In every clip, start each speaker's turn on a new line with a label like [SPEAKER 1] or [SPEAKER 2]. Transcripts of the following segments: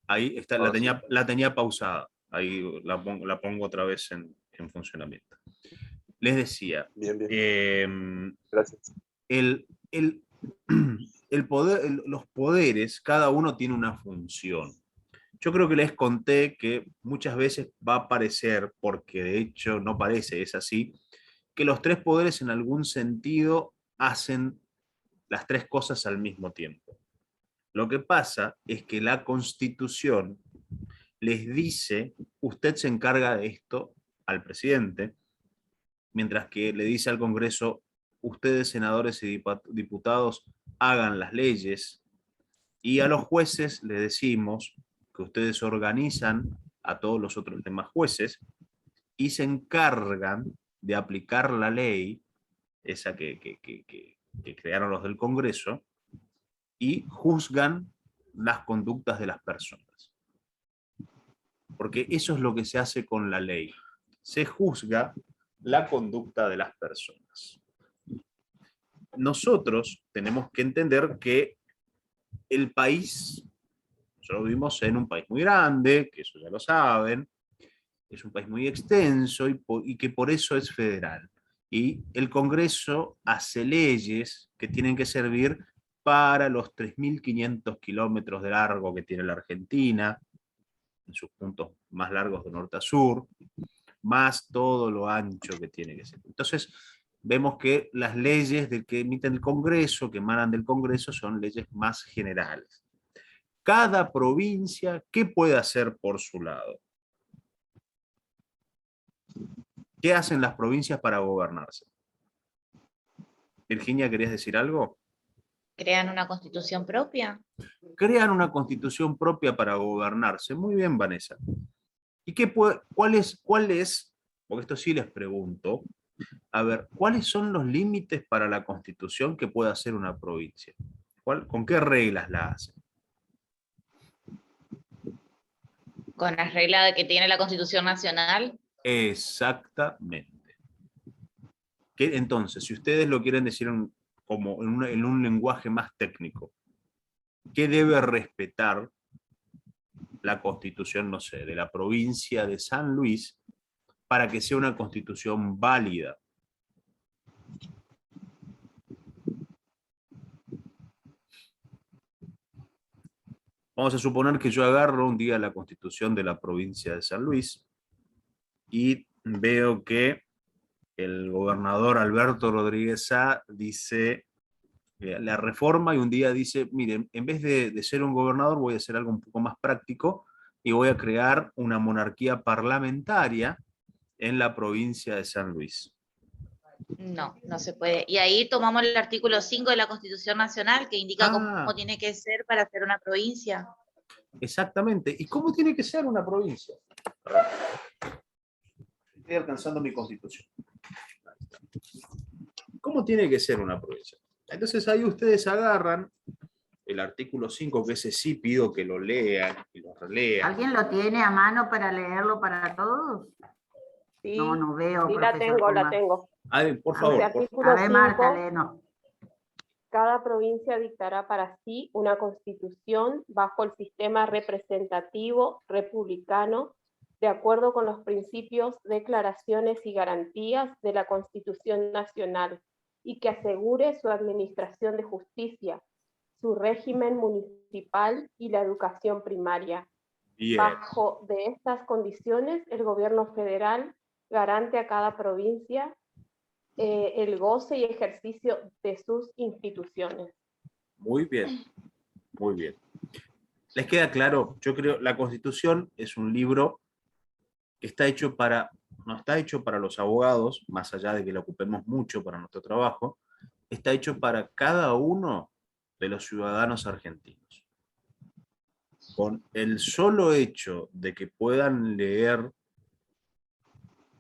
[SPEAKER 1] Ahí está,
[SPEAKER 2] Oh, sí.
[SPEAKER 1] la tenía pausada. Ahí la pongo otra vez en funcionamiento. Les decía,
[SPEAKER 2] Bien, bien.
[SPEAKER 1] eh,
[SPEAKER 2] Gracias.
[SPEAKER 1] el, el, los poderes, cada uno tiene una función. Yo creo que les conté que muchas veces va a parecer, porque de hecho no parece, es así, que los tres poderes en algún sentido hacen las tres cosas al mismo tiempo. Lo que pasa es que la Constitución les dice, usted se encarga de esto al presidente, mientras que le dice al Congreso, ustedes senadores y diputados hagan las leyes, y a los jueces les decimos que ustedes organizan a todos los otros demás jueces y se encargan de aplicar la ley, esa que crearon los del Congreso, y juzgan las conductas de las personas. Porque eso es lo que se hace con la ley. Se juzga la conducta de las personas. Nosotros tenemos que entender que el país, nosotros vivimos en un país muy grande, que eso ya lo saben, es un país muy extenso y que por eso es federal. Y el Congreso hace leyes que tienen que servir para los 3.500 kilómetros de largo que tiene la Argentina, en sus puntos más largos de norte a sur, más todo lo ancho que tiene que ser. Entonces, vemos que las leyes que emite el Congreso, que emanan del Congreso, son leyes más generales. Cada provincia, ¿qué puede hacer por su lado? ¿Qué hacen las provincias para gobernarse? Virginia, ¿querías decir algo?
[SPEAKER 3] ¿Crean una constitución propia?
[SPEAKER 1] Crean una constitución propia para gobernarse. Muy bien, Vanessa. ¿Y cuál es, porque esto sí les pregunto, a ver, ¿cuáles son los límites para la constitución que puede hacer una provincia? ¿Con qué reglas la hacen?
[SPEAKER 3] Con las reglas que tiene la Constitución Nacional.
[SPEAKER 1] Exactamente. Entonces, si ustedes lo quieren decir como en un lenguaje más técnico, ¿qué debe respetar la constitución, no sé, de la provincia de San Luis para que sea una constitución válida? Vamos a suponer que yo agarro un día la constitución de la provincia de San Luis y veo que el gobernador Alberto Rodríguez Sá dice la reforma y un día dice, miren, en vez de ser un gobernador voy a hacer algo un poco más práctico y voy a crear una monarquía parlamentaria en la provincia de San Luis.
[SPEAKER 3] No, no se puede. Y ahí tomamos el artículo 5 de la Constitución Nacional que indica cómo tiene que ser para ser una provincia.
[SPEAKER 1] Exactamente. ¿Y cómo tiene que ser una provincia? Estoy alcanzando mi constitución. ¿Cómo tiene que ser una provincia? Entonces ahí ustedes agarran el artículo 5, que ese sí pido que lo lean y lo relean.
[SPEAKER 4] ¿Alguien lo tiene a mano para leerlo para todos?
[SPEAKER 5] Sí,
[SPEAKER 4] No veo.
[SPEAKER 5] sí la tengo.
[SPEAKER 1] A ver, por favor.
[SPEAKER 5] Artículo
[SPEAKER 4] A ver,
[SPEAKER 5] 5,
[SPEAKER 4] Marta, léenos.
[SPEAKER 5] cada provincia dictará para sí una constitución bajo el sistema representativo republicano, de acuerdo con los principios, declaraciones y garantías de la Constitución Nacional, y que asegure su administración de justicia, su régimen municipal y la educación primaria.
[SPEAKER 1] Bien.
[SPEAKER 5] Bajo de estas condiciones, el gobierno federal garante a cada provincia el goce y ejercicio de sus instituciones.
[SPEAKER 1] Muy bien, muy bien. ¿Les queda claro? Yo creo la Constitución es un libro que no está hecho para los abogados, más allá de que lo ocupemos mucho para nuestro trabajo, está hecho para cada uno de los ciudadanos argentinos. Con el solo hecho de que puedan leer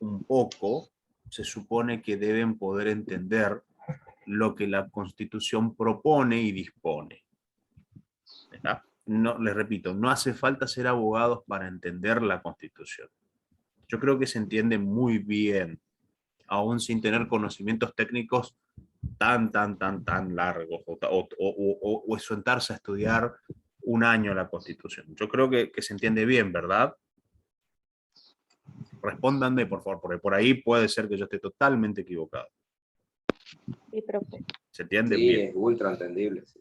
[SPEAKER 1] un poco, se supone que deben poder entender lo que la Constitución propone y dispone. ¿Verdad? No, les repito, no hace falta ser abogados para entender la Constitución. Yo creo que se entiende muy bien, aún sin tener conocimientos técnicos tan largos, o sentarse a estudiar un año la Constitución. Yo creo que se entiende bien, ¿verdad? Respóndanme, por favor, porque por ahí puede ser que yo esté totalmente equivocado.
[SPEAKER 5] Sí, profe.
[SPEAKER 1] ¿Se entiende
[SPEAKER 2] Sí,
[SPEAKER 1] bien?
[SPEAKER 2] es ultra entendible. Sí.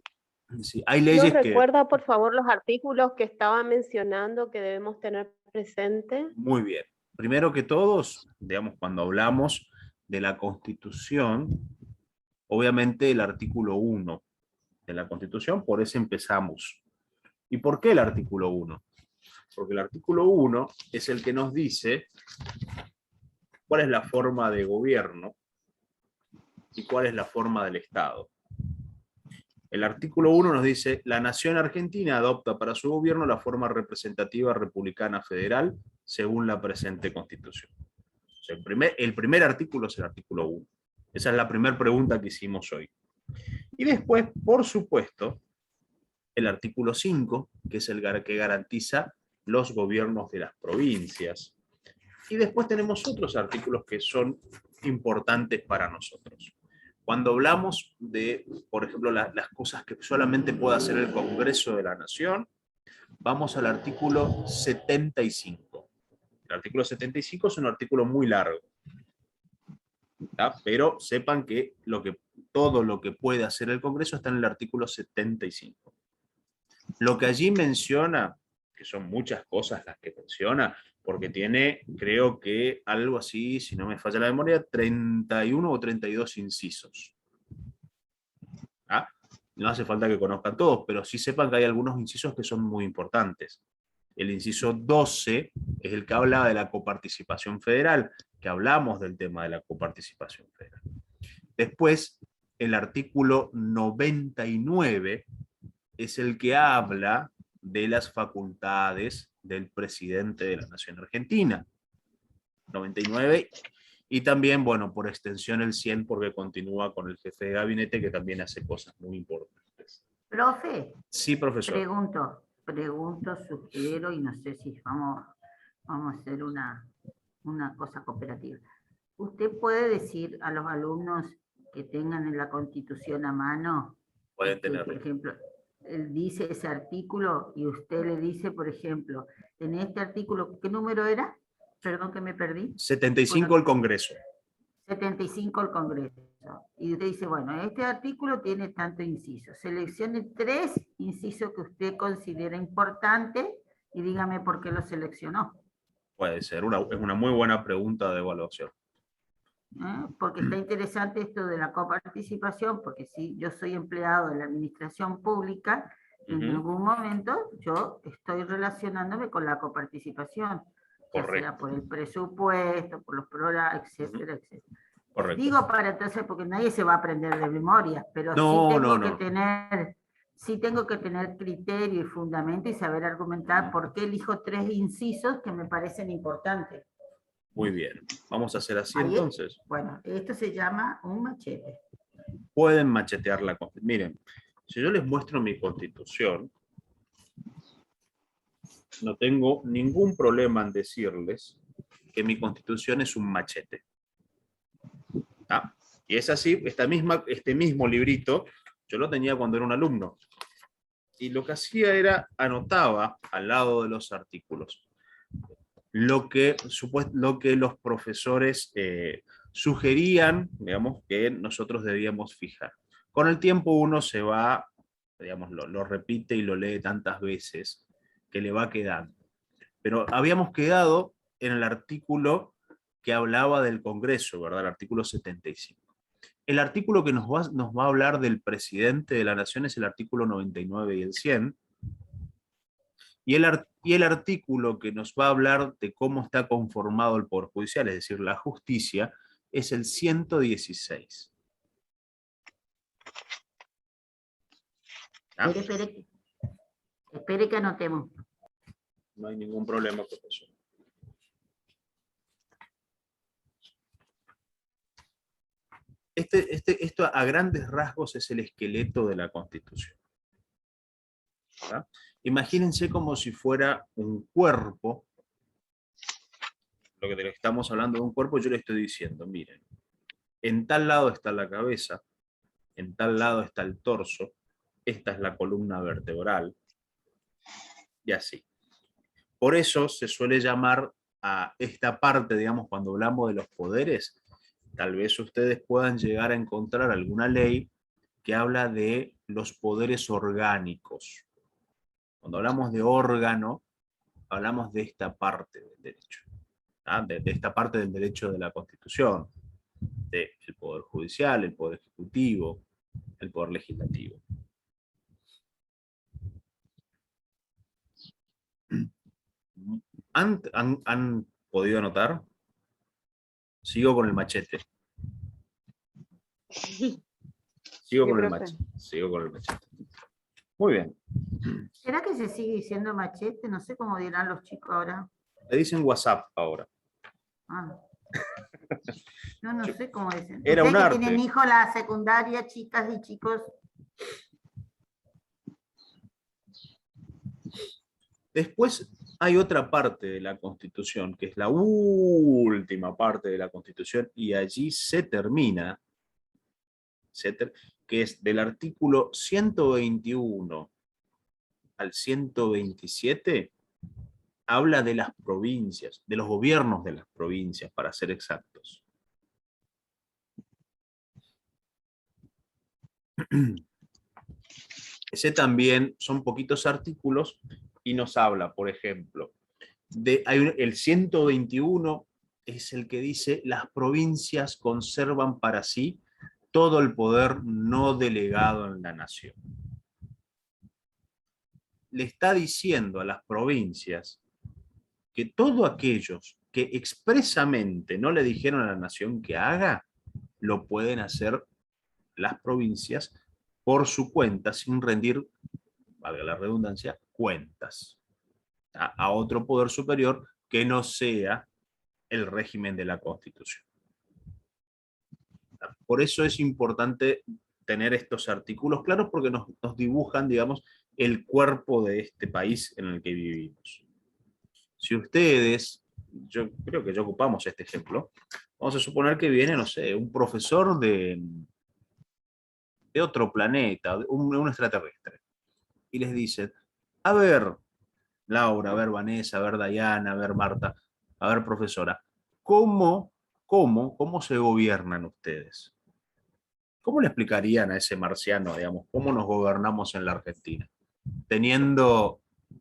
[SPEAKER 1] Sí, hay
[SPEAKER 5] ¿Nos
[SPEAKER 1] leyes que...
[SPEAKER 5] recuerda, por favor, los artículos que estaba mencionando que debemos tener presente?
[SPEAKER 1] Muy bien. Primero que todos, digamos, cuando hablamos de la Constitución, obviamente el artículo 1 de la Constitución, por eso empezamos. ¿Y por qué el artículo 1? Porque el artículo 1 es el que nos dice cuál es la forma de gobierno y cuál es la forma del Estado. El artículo 1 nos dice, la nación argentina adopta para su gobierno la forma representativa republicana federal según la presente Constitución. O sea, el primer artículo es el artículo 1. Esa es la primera pregunta que hicimos hoy. Y después, por supuesto, el artículo 5, que es el que garantiza los gobiernos de las provincias. Y después tenemos otros artículos que son importantes para nosotros. Cuando hablamos de, por ejemplo, las cosas que solamente puede hacer el Congreso de la Nación, vamos al artículo 75. El artículo 75 es un artículo muy largo, ¿tá? Pero sepan que todo lo que puede hacer el Congreso está en el artículo 75. Lo que allí menciona, que son muchas cosas las que menciona, porque tiene, creo que algo así, si no me falla la memoria, 31 o 32 incisos. ¿Ah? No hace falta que conozcan todos, pero sí sepan que hay algunos incisos que son muy importantes. El inciso 12 es el que habla de la coparticipación federal, que hablamos del tema de la coparticipación federal. Después, el artículo 99 es el que habla de las facultades del presidente de la Nación Argentina. 99, y también, bueno, por extensión el 100, porque continúa con el jefe de gabinete, que también hace cosas muy importantes.
[SPEAKER 4] Profe,
[SPEAKER 1] Sí, profesor.
[SPEAKER 4] pregunto, sugiero, y no sé si vamos a hacer una cosa cooperativa. ¿Usted puede decir a los alumnos que tengan en la Constitución a mano,
[SPEAKER 1] Pueden tenerlo.
[SPEAKER 4] por ejemplo, él dice ese artículo y usted le dice, por ejemplo, en este artículo, ¿qué número era? Perdón que me perdí.
[SPEAKER 1] 75 el Congreso.
[SPEAKER 4] 75 el Congreso. Y usted dice, bueno, este artículo tiene tanto inciso. Seleccione 3 incisos que usted considera importante y dígame por qué lo seleccionó.
[SPEAKER 1] Puede ser, es una muy buena pregunta de evaluación.
[SPEAKER 4] Porque está interesante esto de la coparticipación, porque si yo soy empleado de la administración pública, en algún momento yo estoy relacionándome con la coparticipación, ya sea por el presupuesto, por los programas, etcétera, etcétera.
[SPEAKER 1] Correcto.
[SPEAKER 4] Digo para entonces, porque nadie se va a aprender de memoria, pero sí tengo que tener criterio y fundamento y saber argumentar por qué elijo 3 incisos que me parecen importantes.
[SPEAKER 1] Muy bien, vamos a hacer así entonces.
[SPEAKER 4] Bueno, esto se llama un machete.
[SPEAKER 1] Pueden machetear la Constitución. Miren, si yo les muestro mi Constitución, no tengo ningún problema en decirles que mi Constitución es un machete. ¿Ah? Y es así, este mismo librito, yo lo tenía cuando era un alumno. Y lo que hacía era, anotaba al lado de los artículos lo que los profesores sugerían, digamos, que nosotros debíamos fijar. Con el tiempo uno se va, digamos, lo repite y lo lee tantas veces que le va quedando. Pero habíamos quedado en el artículo que hablaba del Congreso, ¿verdad? El artículo 75. El artículo que nos va a hablar del presidente de la Nación es el artículo 99 y el 100. Y el artículo que nos va a hablar de cómo está conformado el Poder Judicial, es decir, la justicia, es el 116. ¿Ah?
[SPEAKER 4] Espere que anotemos.
[SPEAKER 1] No hay ningún problema, profesor. Esto a grandes rasgos es el esqueleto de la Constitución. ¿Verdad? Imagínense como si fuera un cuerpo. Lo que estamos hablando de un cuerpo, yo le estoy diciendo, miren, en tal lado está la cabeza, en tal lado está el torso, esta es la columna vertebral, y así. Por eso se suele llamar a esta parte, digamos, cuando hablamos de los poderes, tal vez ustedes puedan llegar a encontrar alguna ley que habla de los poderes orgánicos. Cuando hablamos de órgano, hablamos de esta parte del derecho, ¿ah? De esta parte del derecho de la Constitución, del Poder Judicial, el Poder Ejecutivo, el Poder Legislativo. ¿Han podido anotar? Sigo con el machete. Sigo con el machete. Sigo con el machete. Muy bien.
[SPEAKER 4] ¿Será que se sigue diciendo machete? No sé cómo dirán los chicos ahora.
[SPEAKER 1] Le dicen WhatsApp ahora.
[SPEAKER 4] Ah. Yo no sé cómo dicen.
[SPEAKER 1] Era un
[SPEAKER 4] Ustedes que
[SPEAKER 1] arte.
[SPEAKER 4] tienen hijos en la secundaria, chicas y chicos.
[SPEAKER 1] Después hay otra parte de la Constitución, que es la última parte de la Constitución, y allí se termina, que es del artículo 121 al 127, habla de las provincias, de los gobiernos de las provincias, para ser exactos. Ese también son poquitos artículos y nos habla, por ejemplo, el 121 es el que dice: las provincias conservan para sí todo el poder no delegado en la nación. Le está diciendo a las provincias que todos aquellos que expresamente no le dijeron a la nación que haga, lo pueden hacer las provincias por su cuenta, sin rendir, valga la redundancia, cuentas a otro poder superior que no sea el régimen de la Constitución. Por eso es importante tener estos artículos claros, porque nos dibujan, digamos, el cuerpo de este país en el que vivimos. Si ustedes, yo creo que ya ocupamos este ejemplo, vamos a suponer que viene, no sé, un profesor de otro planeta, un extraterrestre, y les dice: a ver, Laura, a ver, Vanessa, a ver, Dayana, a ver, Marta, a ver, profesora, ¿cómo se gobiernan ustedes? ¿Cómo le explicarían a ese marciano, digamos, cómo nos gobernamos en la Argentina, teniendo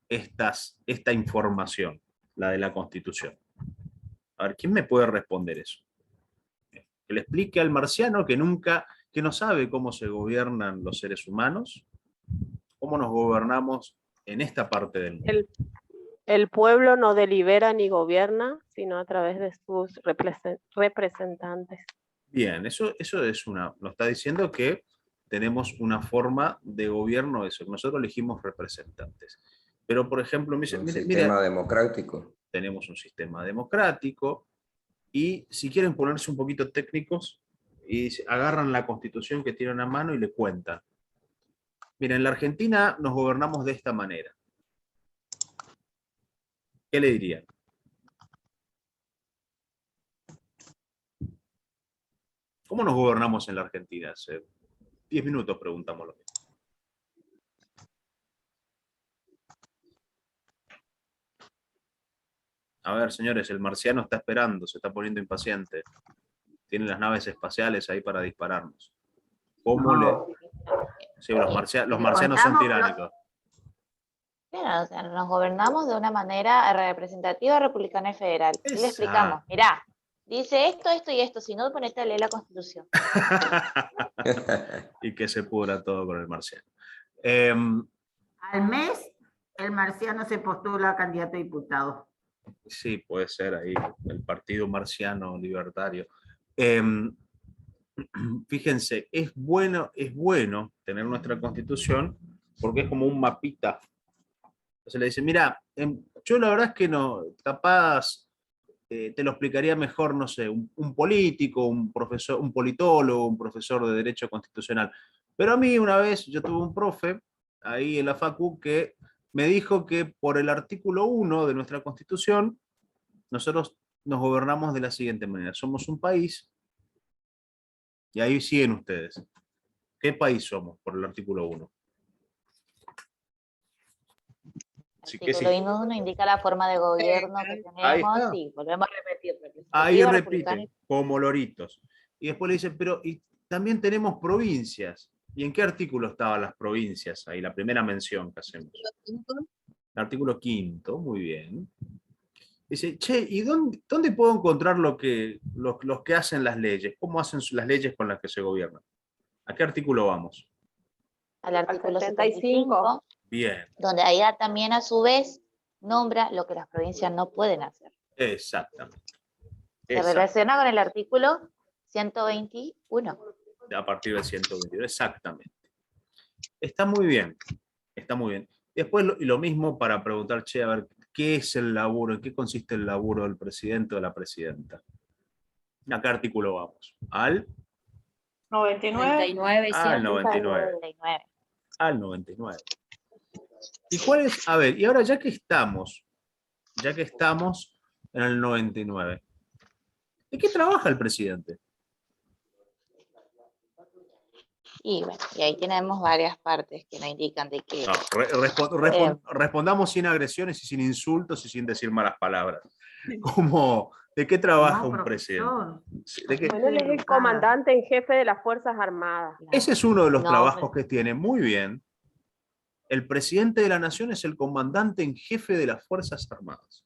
[SPEAKER 1] esta información, la de la Constitución? A ver, ¿quién me puede responder eso? Que le explique al marciano que no sabe cómo se gobiernan los seres humanos, cómo nos gobernamos en esta parte del mundo.
[SPEAKER 5] El pueblo no delibera ni gobierna, sino a través de sus representantes.
[SPEAKER 1] Bien, eso nos está diciendo que tenemos una forma de gobierno, eso, nosotros elegimos representantes. Pero, por ejemplo,
[SPEAKER 2] un sistema democrático.
[SPEAKER 1] Tenemos un sistema democrático, y si quieren ponerse un poquito técnicos, y agarran la Constitución que tienen a mano y le cuentan. Mira, en la Argentina nos gobernamos de esta manera. ¿Qué le dirían? ¿Cómo nos gobernamos en la Argentina? Hace 10 minutos preguntamos lo mismo. A ver, señores, el marciano está esperando, se está poniendo impaciente. Tiene las naves espaciales ahí para dispararnos. ¿Cómo
[SPEAKER 4] No.
[SPEAKER 1] Sí, los marcianos son tiránicos.
[SPEAKER 3] Claro, o sea, nos gobernamos de una manera representativa, republicana y federal. Y le explicamos: mirá, dice esto, esto y esto, si no, ponete a leer la Constitución.
[SPEAKER 1] Y que se pudra todo con el marciano.
[SPEAKER 4] Al mes, el marciano se postula a candidato a diputado.
[SPEAKER 1] Sí, puede ser ahí, el Partido Marciano Libertario. Fíjense, es bueno tener nuestra Constitución, porque es como un mapita. Entonces le dice: mira, yo la verdad es que no, capaz te lo explicaría mejor, no sé, un político, un profesor, un politólogo, un profesor de Derecho Constitucional. Pero a mí una vez yo tuve un profe ahí en la Facu que me dijo que por el artículo 1 de nuestra Constitución, nosotros nos gobernamos de la siguiente manera: somos un país, y ahí siguen ustedes. ¿Qué país somos por el artículo 1? Sí que sí.
[SPEAKER 3] Artículo 1 indica la forma de gobierno que
[SPEAKER 1] Ahí
[SPEAKER 3] tenemos
[SPEAKER 1] está.
[SPEAKER 3] y volvemos a repetir.
[SPEAKER 1] Ahí
[SPEAKER 3] representativa, republicana
[SPEAKER 1] repite, como loritos. Y después le dice, pero y también tenemos provincias. ¿Y en qué artículo estaban las provincias? Ahí, la primera mención que hacemos. El artículo 5º, muy bien. Dice, che, ¿y dónde puedo encontrar los que hacen las leyes? ¿Cómo hacen las leyes con las que se gobiernan? ¿A qué artículo vamos?
[SPEAKER 3] al artículo
[SPEAKER 5] 75.
[SPEAKER 3] 75,
[SPEAKER 1] Bien,
[SPEAKER 3] donde ahí también a su vez nombra lo que las provincias no pueden hacer.
[SPEAKER 1] exactamente.
[SPEAKER 3] Se relaciona con el artículo 121.
[SPEAKER 1] A partir del 122, exactamente. Está muy bien, está muy bien. Después lo mismo para preguntar, che, a ver, ¿qué es el laburo? ¿En qué consiste el laburo del presidente o de la presidenta? ¿A qué artículo vamos? ¿Al?
[SPEAKER 6] 99.
[SPEAKER 1] Al 99. Al 99. ¿Y cuál es? A ver, y ahora ya que estamos en el 99, ¿de qué trabaja el presidente?
[SPEAKER 3] Y bueno, y ahí tenemos varias partes que nos indican de que...
[SPEAKER 1] No, respondamos sin agresiones y sin insultos y sin decir malas palabras. Como, ¿de qué trabaja un presidente? ¿De qué?
[SPEAKER 5] Bueno, él es el comandante en jefe de las Fuerzas Armadas.
[SPEAKER 1] Ese es uno de los
[SPEAKER 3] No,
[SPEAKER 1] trabajos que tiene. Muy bien. El presidente de la nación es el comandante en jefe de las Fuerzas Armadas.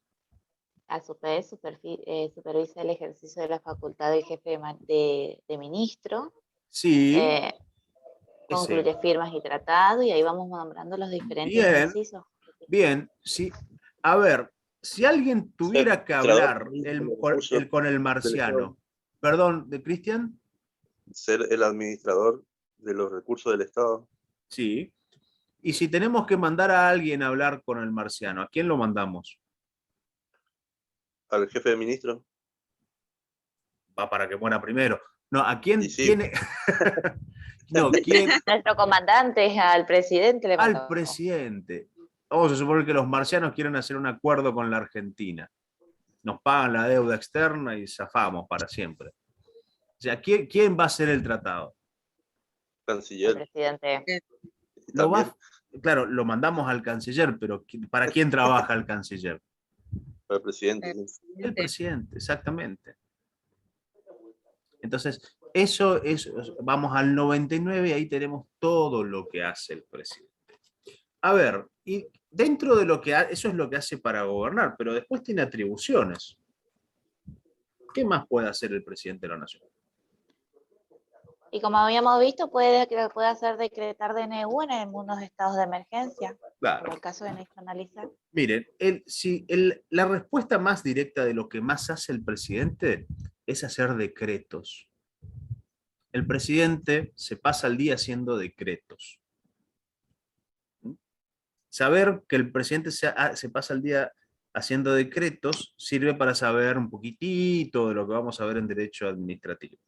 [SPEAKER 3] A su vez supervisa el ejercicio de la facultad del jefe de ministro.
[SPEAKER 1] Sí.
[SPEAKER 3] Concluye firmas y tratados, y ahí vamos nombrando los diferentes incisos.
[SPEAKER 1] Bien, sí. A ver, si alguien tuviera que hablar con el marciano, perdón, ¿de Cristian?
[SPEAKER 7] Ser el administrador de los recursos del Estado.
[SPEAKER 1] Sí. Y si tenemos que mandar a alguien a hablar con el marciano, ¿a quién lo mandamos?
[SPEAKER 7] Al jefe de ministro.
[SPEAKER 1] Va para que muera primero. No, ¿a quién?
[SPEAKER 7] Sí.
[SPEAKER 1] ¿Quién? No, ¿quién?
[SPEAKER 3] Nuestro comandante, al presidente le mandó.
[SPEAKER 1] Al presidente. Vamos a suponer que los marcianos quieren hacer un acuerdo con la Argentina. Nos pagan la deuda externa y zafamos para siempre. O sea, ¿quién va a hacer el tratado?
[SPEAKER 7] Canciller.
[SPEAKER 3] El presidente.
[SPEAKER 1] Claro, lo mandamos al canciller, pero ¿para quién trabaja el canciller?
[SPEAKER 7] Para el presidente.
[SPEAKER 1] El presidente, exactamente. Entonces, eso es, vamos al 99 y ahí tenemos todo lo que hace el presidente. A ver, y dentro de lo que eso es lo que hace para gobernar, pero después tiene atribuciones. ¿Qué más puede hacer el presidente de la nación?
[SPEAKER 3] Y como habíamos visto, puede hacer decretar DNU en algunos estados de emergencia,
[SPEAKER 1] Claro.
[SPEAKER 3] como el caso de nacionalizar.
[SPEAKER 1] Miren, la respuesta más directa de lo que más hace el presidente es hacer decretos. El presidente se pasa el día haciendo decretos. Saber que el presidente se pasa el día haciendo decretos sirve para saber un poquitito de lo que vamos a ver en derecho administrativo.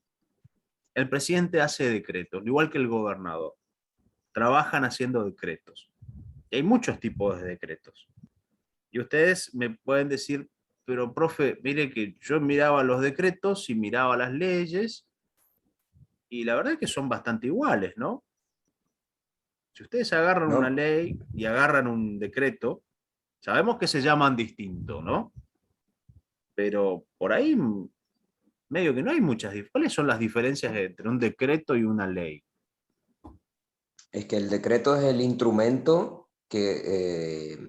[SPEAKER 1] El presidente hace decretos, igual que el gobernador. Trabajan haciendo decretos. Y hay muchos tipos de decretos. Y ustedes me pueden decir, pero profe, mire que yo miraba los decretos y miraba las leyes, y la verdad es que son bastante iguales, ¿no? Si ustedes agarran una ley y agarran un decreto, sabemos que se llaman distinto, ¿no? Pero por ahí medio que no hay muchas. ¿Cuáles son las diferencias entre un decreto y una ley?
[SPEAKER 2] Es que el decreto es el instrumento que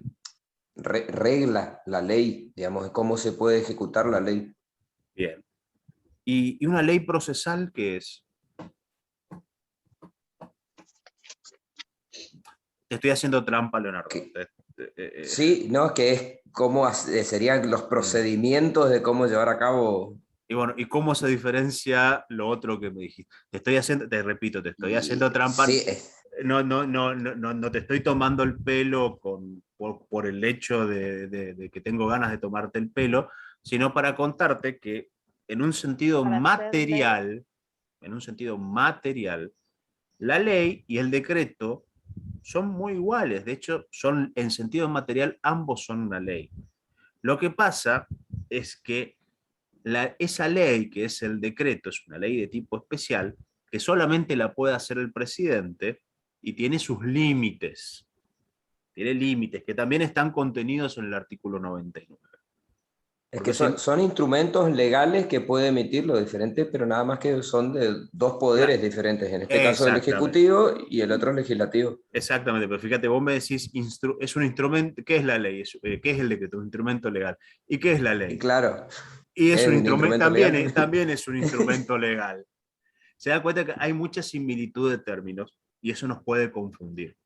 [SPEAKER 2] regla la ley, digamos, es cómo se puede ejecutar la ley.
[SPEAKER 1] Bien. ¿Y una ley procesal qué es? Te estoy haciendo trampa, Leonardo.
[SPEAKER 2] Sí, no, es que es cómo serían los procedimientos de cómo llevar a cabo.
[SPEAKER 1] Y bueno, ¿y cómo se diferencia lo otro que me dijiste? Te repito, te estoy haciendo trampa.
[SPEAKER 2] Sí,
[SPEAKER 1] no te estoy tomando el pelo por el hecho de que tengo ganas de tomarte el pelo, sino para contarte que en un sentido material, la ley y el decreto son muy iguales. De hecho, en sentido material, ambos son una ley. Lo que pasa es que esa ley, que es el decreto, es una ley de tipo especial, que solamente la puede hacer el presidente y tiene sus límites. tiene límites, que también están contenidos en el artículo 99.
[SPEAKER 2] Es
[SPEAKER 1] Porque
[SPEAKER 2] que son instrumentos legales que puede emitir los diferentes, pero nada más que son de dos poderes diferentes, en este caso el
[SPEAKER 1] Exactamente.
[SPEAKER 2] Ejecutivo y el otro el Legislativo.
[SPEAKER 1] Exactamente, pero fíjate, vos me decís, es un instrumento, ¿qué es la ley? ¿Qué es el decreto? Un instrumento legal. ¿Y qué es la
[SPEAKER 2] Y
[SPEAKER 1] ley?
[SPEAKER 2] claro,
[SPEAKER 1] Y es
[SPEAKER 2] es
[SPEAKER 1] un
[SPEAKER 2] un
[SPEAKER 1] instrumento,
[SPEAKER 2] instrumento legal.
[SPEAKER 1] también es un instrumento legal. Se da cuenta que hay mucha similitud de términos y eso nos puede confundir.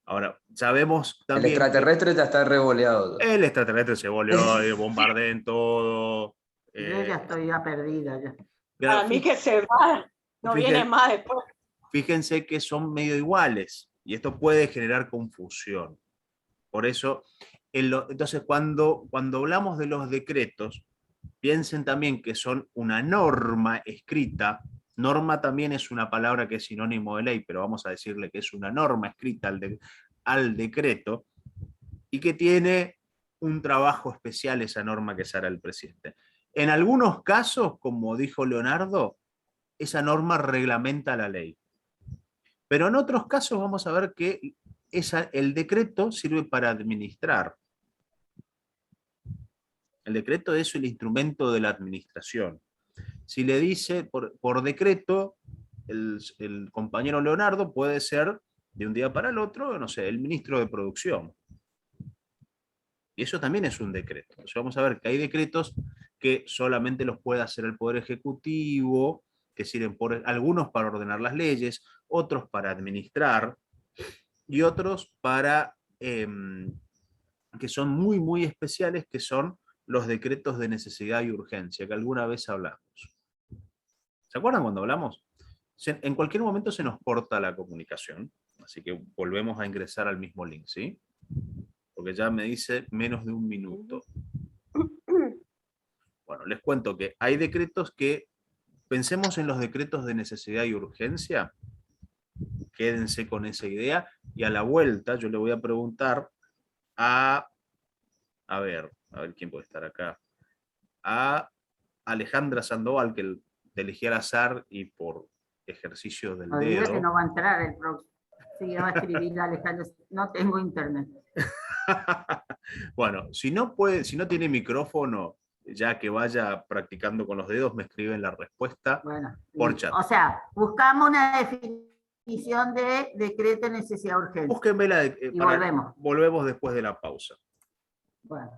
[SPEAKER 1] Ahora, sabemos
[SPEAKER 2] El
[SPEAKER 1] también que
[SPEAKER 2] extraterrestre ya está revoleado.
[SPEAKER 1] el extraterrestre se volvió, bombardeen todo.
[SPEAKER 4] Yo ya estoy ya perdida. Ya.
[SPEAKER 5] Para mí que se va, no viene más después.
[SPEAKER 1] Fíjense que son medio iguales y esto puede generar confusión. Por eso, entonces cuando hablamos de los decretos, piensen también que son una norma escrita. Norma también es una palabra que es sinónimo de ley, pero vamos a decirle que es una norma escrita al decreto y que tiene un trabajo especial esa norma que hará el presidente. En algunos casos, como dijo Leonardo, esa norma reglamenta la ley. Pero en otros casos vamos a ver que el decreto sirve para administrar. El decreto es el instrumento de la administración. Si le dice por decreto, el compañero Leonardo puede ser de un día para el otro, no sé, el ministro de producción. Y eso también es un decreto. Entonces vamos a ver que hay decretos que solamente los puede hacer el Poder Ejecutivo, que sirven algunos para ordenar las leyes, otros para administrar, y otros para que son muy, muy especiales, que son los decretos de necesidad y urgencia, que alguna vez hablamos. ¿Se acuerdan cuando hablamos? En cualquier momento se nos corta la comunicación, así que volvemos a ingresar al mismo link, ¿sí? Porque ya me dice menos de un minuto. Bueno, les cuento que hay decretos que, pensemos en los decretos de necesidad y urgencia, quédense con esa idea, y a la vuelta yo le voy a preguntar a ver quién puede estar acá, a Alejandra Sandoval, que te elegí al azar y por ejercicio del
[SPEAKER 4] No diga
[SPEAKER 1] dedo.
[SPEAKER 4] que no va a entrar el próximo. Sí, va a escribir Alejandro. No tengo internet.
[SPEAKER 1] Bueno, si no tiene micrófono, ya que vaya practicando con los dedos, me escriben la respuesta por chat.
[SPEAKER 4] O sea, buscamos una definición de decreto de necesidad urgente.
[SPEAKER 1] Búsquenme
[SPEAKER 4] y volvemos.
[SPEAKER 1] Volvemos después de la pausa.
[SPEAKER 4] Bueno.